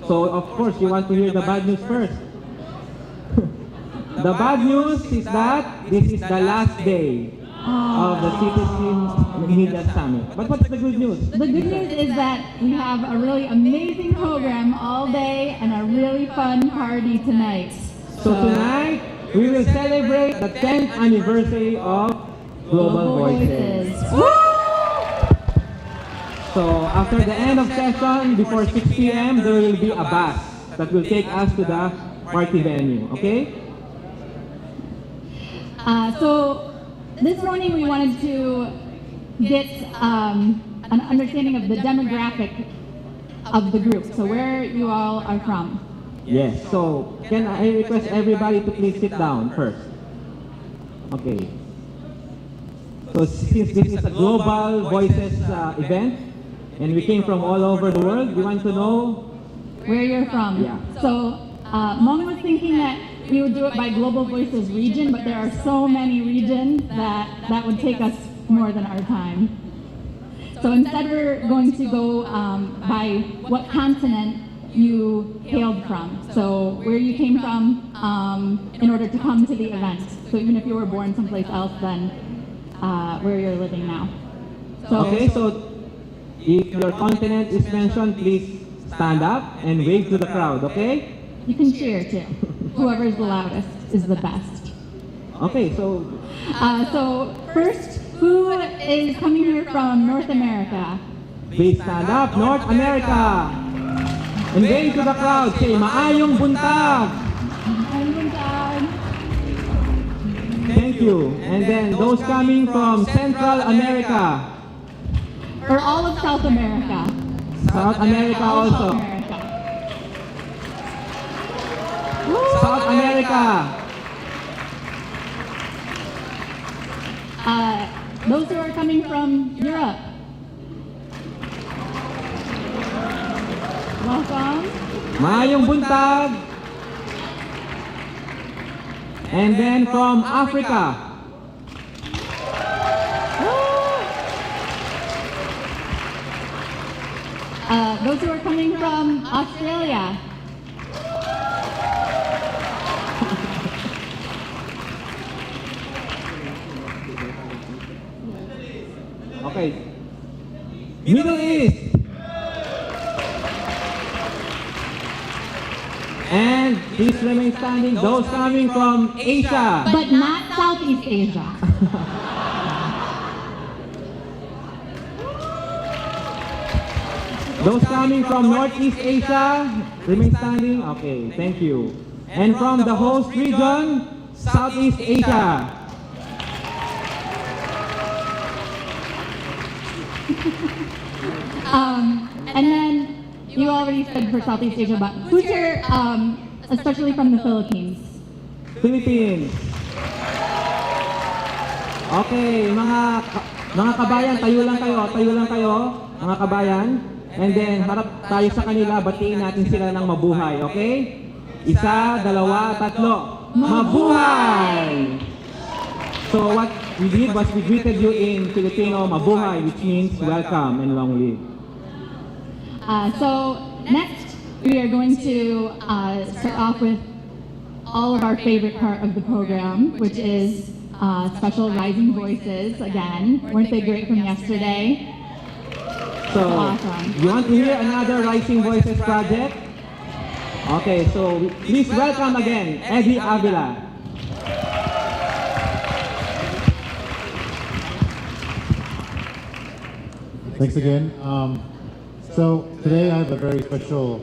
So of course, you want to hear the bad news first. The bad news is that this is the last day of the Citizen Media Summit. But what's the good news? The good news is that we have a really amazing program all day and a really fun party tonight. So tonight, we will celebrate the 10th anniversary of Global Voices. So after the end of session, before 6 p.m., there will be a bus that will take us to the party venue, okay? So this morning we wanted to get an understanding of the demographic of the group, so where you all are from. Yes, so can I request everybody to please sit down first? Okay. So since this is a Global Voices event, and we came from all over the world, we want to know where you're from. Yeah. So Mom was thinking that we would do it by Global Voices region, but there are so many regions that would take us more than our time. So instead we're going to go by what continent you hailed from. So where you came from in order to come to the event. So even if you were born someplace else than where you're living now. So, okay, so if your continent is mentioned, please stand up and wave to the crowd, okay? You can cheer too. Whoever is the loudest is the best. Okay, so so first, who is coming here from North America? please stand up, North America! And wave to the crowd, say, Maayong buntag! Maayong buntag. Thank you. And then those coming from Central America. Or all of South America. South America also. South America. South America. Those who are coming from Europe. Welcome. Maayong buntag. And then from Africa. Those who are coming from Australia. Okay. Middle East. And please remain standing. Those coming from Asia. But not Southeast Asia. Those coming from Northeast Asia, remain standing. Okay, thank you. And from the host region, Southeast Asia. And then you already said for Southeast Asia, but who's here, especially from the Philippines? Philippines. Okay, mga kabayan, tayo lang kayo, mga kabayan. And then, harap tayo sa kanila, batiin natin sila ng mabuhay, okay? Isa, dalawa, tatlo. Mabuhay! So what we did was we greeted you in Filipino, mabuhay, which means welcome and long live. So next, we are going to start off with all of our favorite part of the program, which is special Rising Voices again. Weren't they great from yesterday? So, awesome. You want to hear another Rising Voices project? Okay, so please welcome again, Eddie Avila. Thanks again. So today I have a very special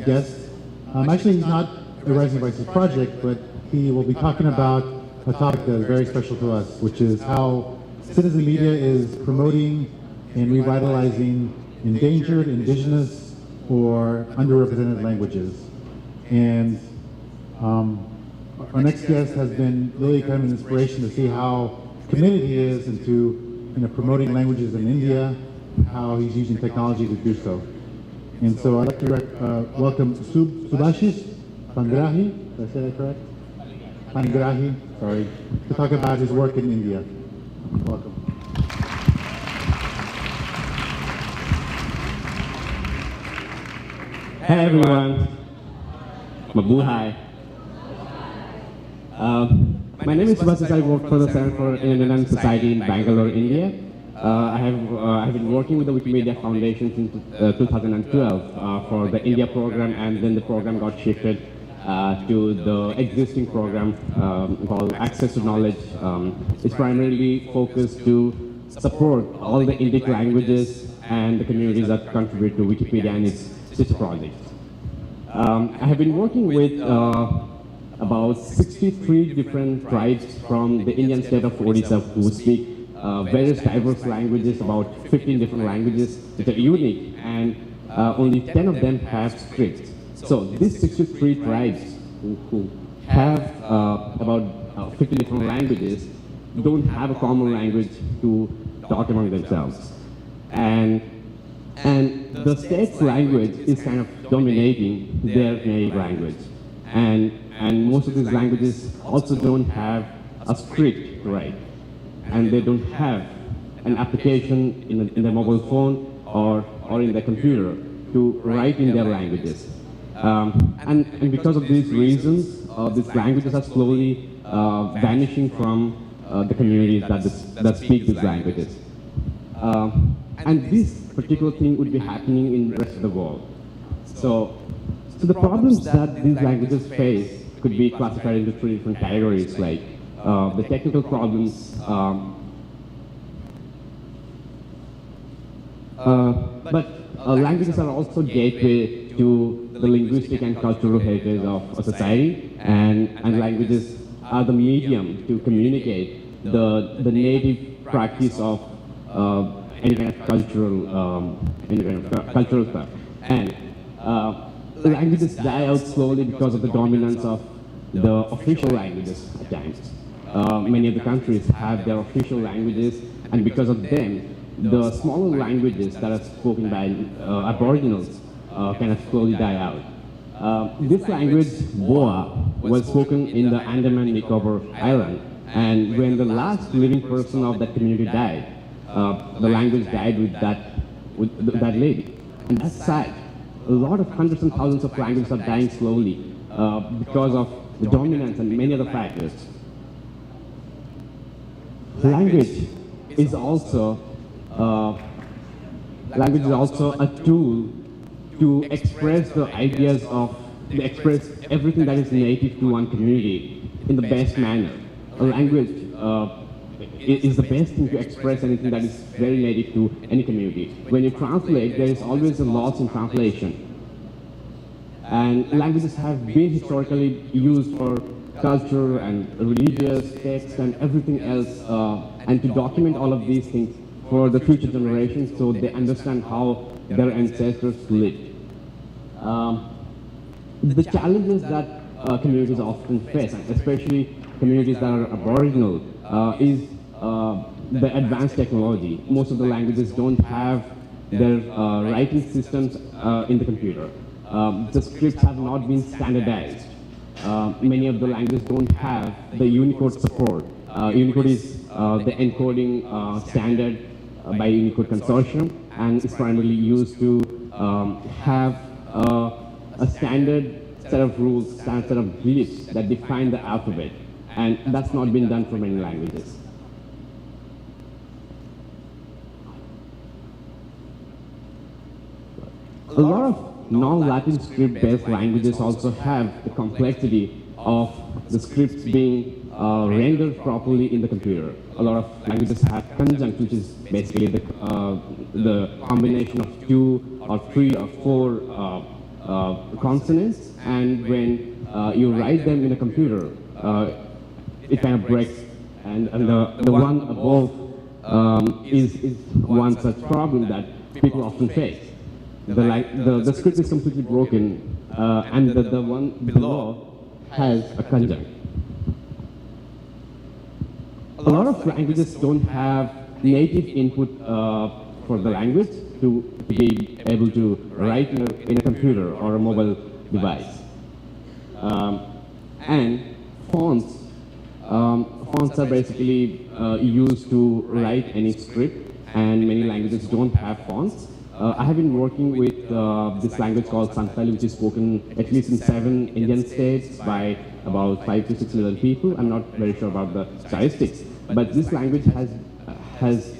guest. Actually, he's not a Rising Voices project, but he will be talking about a topic that is very special to us, which is how citizen media is promoting and revitalizing endangered, indigenous, or underrepresented languages. And our next guest has been really kind of an inspiration to see how committed he is into promoting languages in India, how he's using technology to do so. And so I'd like to welcome Subhashish Panigrahi, did I say that correct? Panigrahi, sorry, to talk about his work in India. Welcome. Hey everyone, mabuhay. My name is Subhashish. I work for the Center for Indian Society in Bangalore, India. I have been working with the Wikimedia Foundation since 2012 for the India program, and then the program got shifted to the existing program called Access to Knowledge. It's primarily focused to support all the Indic languages and the communities that contribute to Wikipedia and its sister projects. I have been working with about 63 different tribes from the Indian state of Odisha who speak various diverse languages, about 15 different languages that are unique, and only 10 of them have scripts. So these 63 tribes who have about 50 different languages don't have a common language to talk among themselves. And the state's language is kind of dominating their native language. And most of these languages also don't have a script to write. And they don't have an application in their mobile phone or in their computer to write in their languages. And because of these reasons, these languages are slowly vanishing from the communities that speak these languages. And this particular thing would be happening in the rest of the world. So the problems that these languages face could be classified into three different categories, like the technical problems, but languages are also gateway to the linguistic and cultural heritage of a society, and languages are the medium to communicate the native practice of any kind of cultural stuff. And languages die out slowly because of the dominance of the official languages at times. Many of the countries have their official languages, and because of them, the smaller languages that are spoken by Aboriginals kind of slowly die out. This language, Boa, was spoken in the Andaman Nicobar Island, and when the last living person of that community died, the language died with that lady. And that's sad. A lot of hundreds and thousands of languages are dying slowly because of the dominance and many other factors. Language is also a tool to express the ideas to express everything that is native to one community in the best manner. A language is the best thing to express anything that is very native to any community. When you translate, there is always a loss in translation. And languages have been historically used for culture and religious texts and everything else, and to document all of these things for the future generations so they understand how their ancestors lived. The challenges that communities often face, and especially communities that are Aboriginal, is the advanced technology. Most of the languages don't have their writing systems in the computer. The scripts have not been standardized. Many of the languages don't have the Unicode support. Unicode is the encoding standard by Unicode Consortium, and is primarily used to have a standard set of rules, standard set of glyphs that define the alphabet, and that's not been done for many languages. A lot of non-Latin script-based languages also have the complexity of the scripts being rendered properly in the computer. A lot of languages have conjunct, which is basically the combination of 2 or 3 or 4 consonants, and when you write them in a computer, it kind of breaks, and the one above is one such problem that people often face. The script is completely broken, and the one below has a conjunct. A lot of languages don't have native input for the language to be able to write in a computer or a mobile device. And fonts are basically used to write any script, and many languages don't have fonts. I have been working with this language called Santhali, which is spoken at least in 7 Indian states by about 5 to 6 million people. I'm not very sure about the statistics, but this language has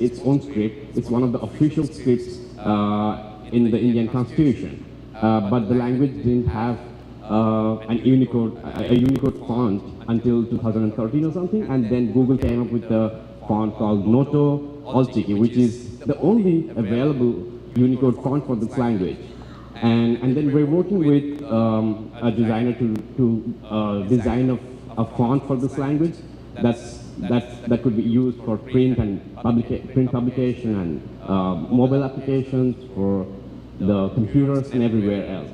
its own script. It's one of the official scripts in the Indian Constitution. But the language didn't have a Unicode font until 2013 or something, and then Google came up with a font called Noto Altiki, which is the only available Unicode font for this language. And then we're working with a designer to design a font for this language that could be used for print and print publication and mobile applications for the computers and everywhere else.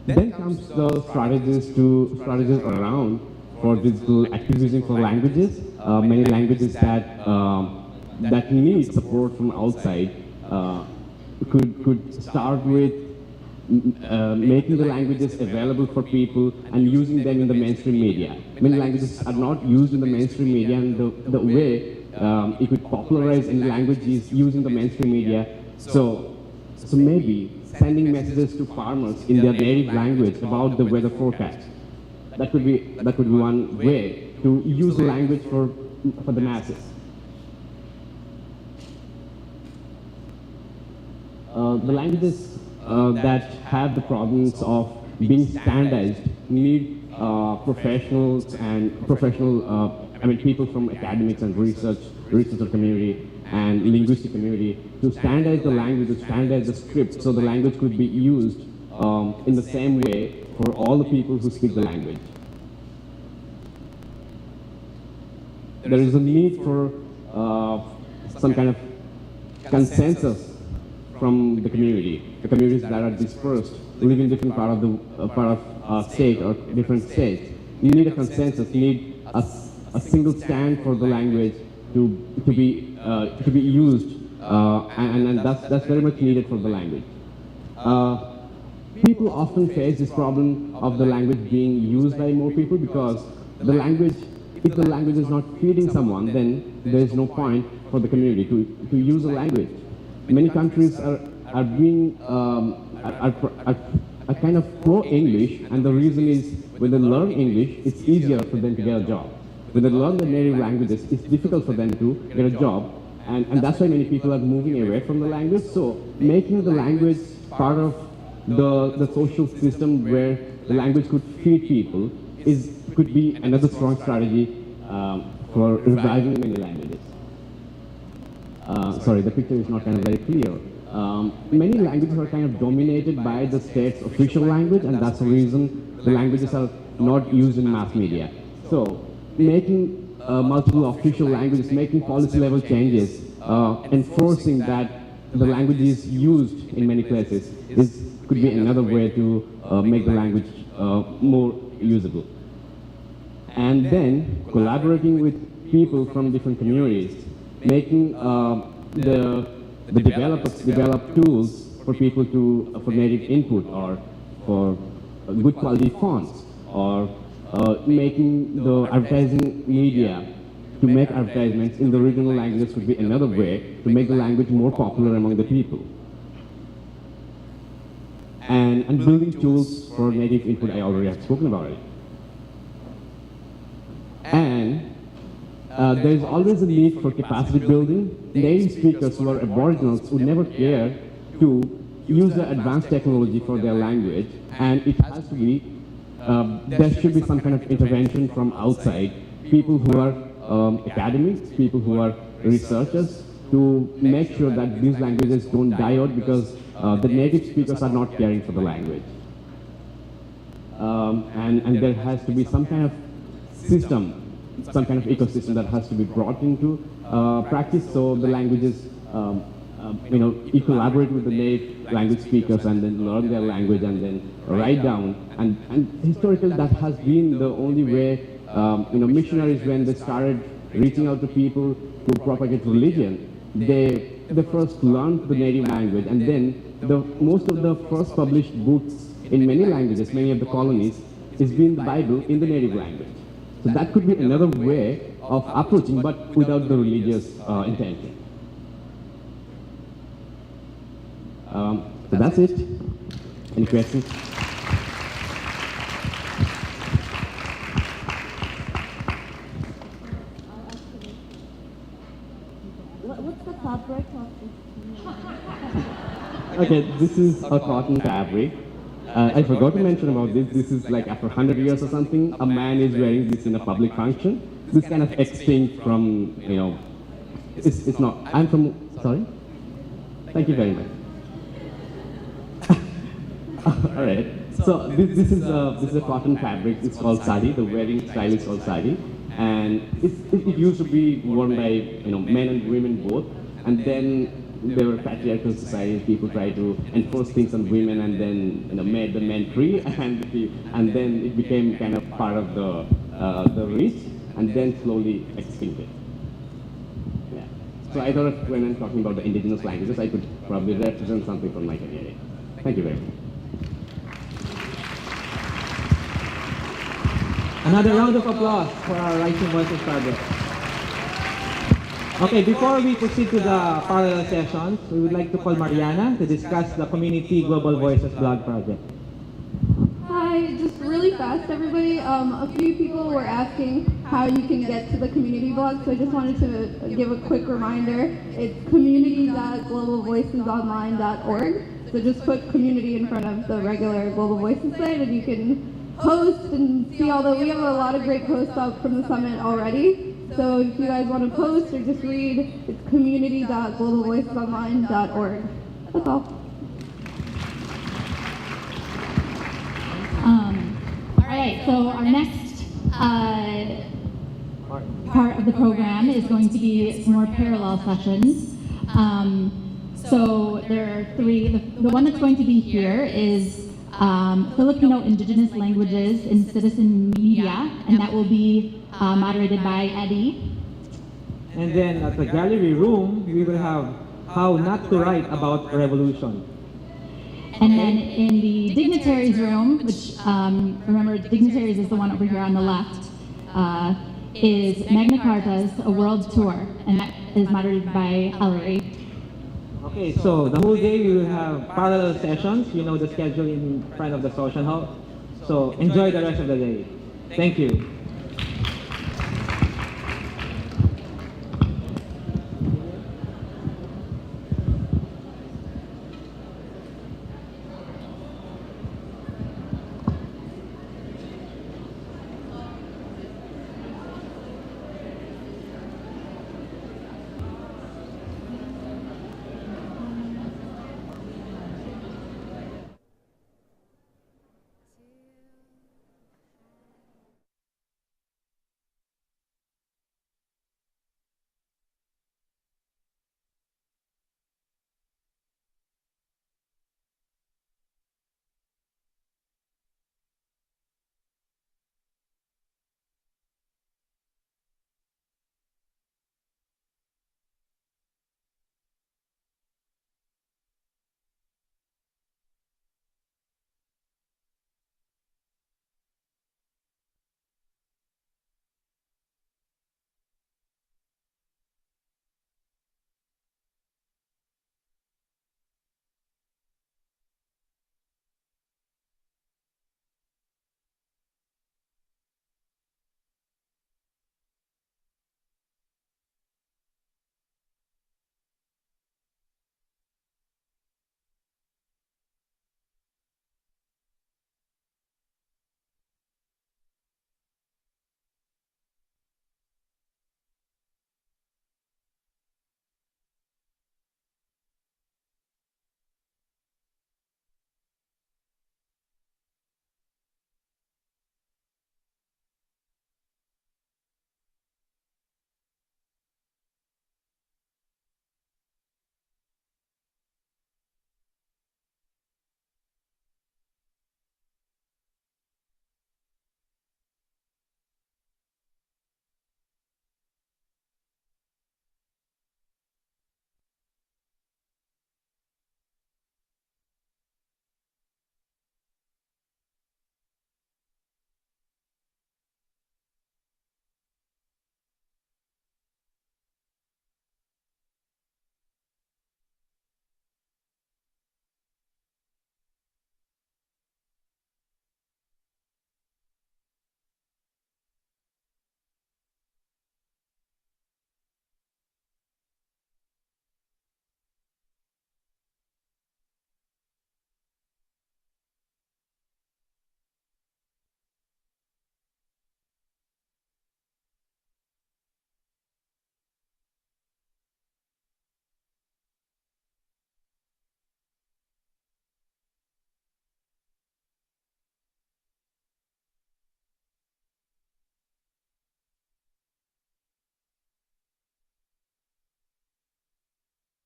Then comes the strategies around for digital activism for languages. Many languages that need support from outside could start with making the languages available for people and using them in the mainstream media. Many languages are not used in the mainstream media, and the way it could popularize any language is using the mainstream media. So maybe sending messages to farmers in their native language about the weather forecast. That could be one way to use the language for the masses. The languages that have the problems of being standardized need professionals and people from academics and researcher community and linguistic community to standardize the language, to standardize the script, so the language could be used in the same way for all the people who speak the language. There is a need for some kind of consensus from the communities that are dispersed, live in different part of state or different states. You need a consensus. You need a single stand for the language to be used, and that's very much needed for the language. People often face this problem of the language being used by more people because if the language is not feeding someone, then there is no point for the community to use the language. Many countries are kind of pro-English, and the reason is when they learn English, it's easier for them to get a job. When they learn the native languages, it's difficult for them to get a job, and that's why many people are moving away from the language. So making the language part of the social system where the language could feed people could be another strong strategy for reviving many languages. Sorry, the picture is not kind of very clear. Many languages are kind of dominated by the state's official language, and that's the reason the languages are not used in mass media. So making multiple official languages, making policy level changes, enforcing that the language is used in many places could be another way to make the language more usable. And then collaborating with people from different communities, making the developers develop tools for people for native input, or for good quality fonts, or making the advertising media to make advertisements in the regional languages would be another way to make the language more popular among the people. And building tools for native input, I already have spoken about it. And there is always a need for capacity building. Native speakers who are aboriginals would never care to use the advanced technology for their language, and it has to be, there should be some kind of intervention from outside, people who are academics, people who are researchers, to make sure that these languages don't die out because the native speakers are not caring for the language. And there has to be some kind of system, some kind of ecosystem that has to be brought into practice, so the languages, you collaborate with the native language speakers and then learn their language and then write down. And historically, that has been the only way. Missionaries, when they started reaching out to people to propagate religion, they first learned the native language, and then most of the first published books in many languages, many of the colonies, is been the Bible in the native language. So that could be another way of approaching, but without the religious intention. So that's it. Any questions? What's the fabric of Okay, this is a cotton fabric. I forgot to mention about this. This is like after 100 years or something, a man is wearing this in a public function. This kind of extinct from, you know, it's not. I'm from, sorry? Thank you very much. All right. So this is a cotton fabric. It's called sari. The wearing style is called sari, and it used to be worn by, you know, men and women both. And then there were patriarchal societies. People tried to enforce things on women, and then, you know, made the men free, and then it became kind of part of the rich, and then slowly extincted. Yeah. So I thought when I'm talking about the indigenous languages, I could probably represent something from my career. Thank you very much. Another round of applause for our Rising Voices project. Okay, before we proceed to the parallel sessions, we would like to call Mariana to discuss the Community Global Voices blog project. Hi, just really fast, everybody. A few people were asking how you can get to the community blog, so I just wanted to give a quick reminder. It's community.globalvoicesonline.org. So just put community in front of the regular Global Voices site, and you can post and see all the, we have a lot of great posts up from the summit already. So if you guys want to post or just read, it's community.globalvoicesonline.org. That's all. All right, so our next part of the program is going to be some more parallel sessions. So there are three. The one that's going to be here is Filipino Indigenous Languages in Citizen Media, and that will be moderated by Eddie. And then at the gallery room, we will have How Not to Write About Revolution. And then in the dignitaries room, which remember dignitaries is the one over here on the left, is Magna Carta's A World Tour, and that is moderated by Ellery. Okay, so the whole day we will have parallel sessions. You know the schedule in front of the social hall. So enjoy the rest of the day. Thank you.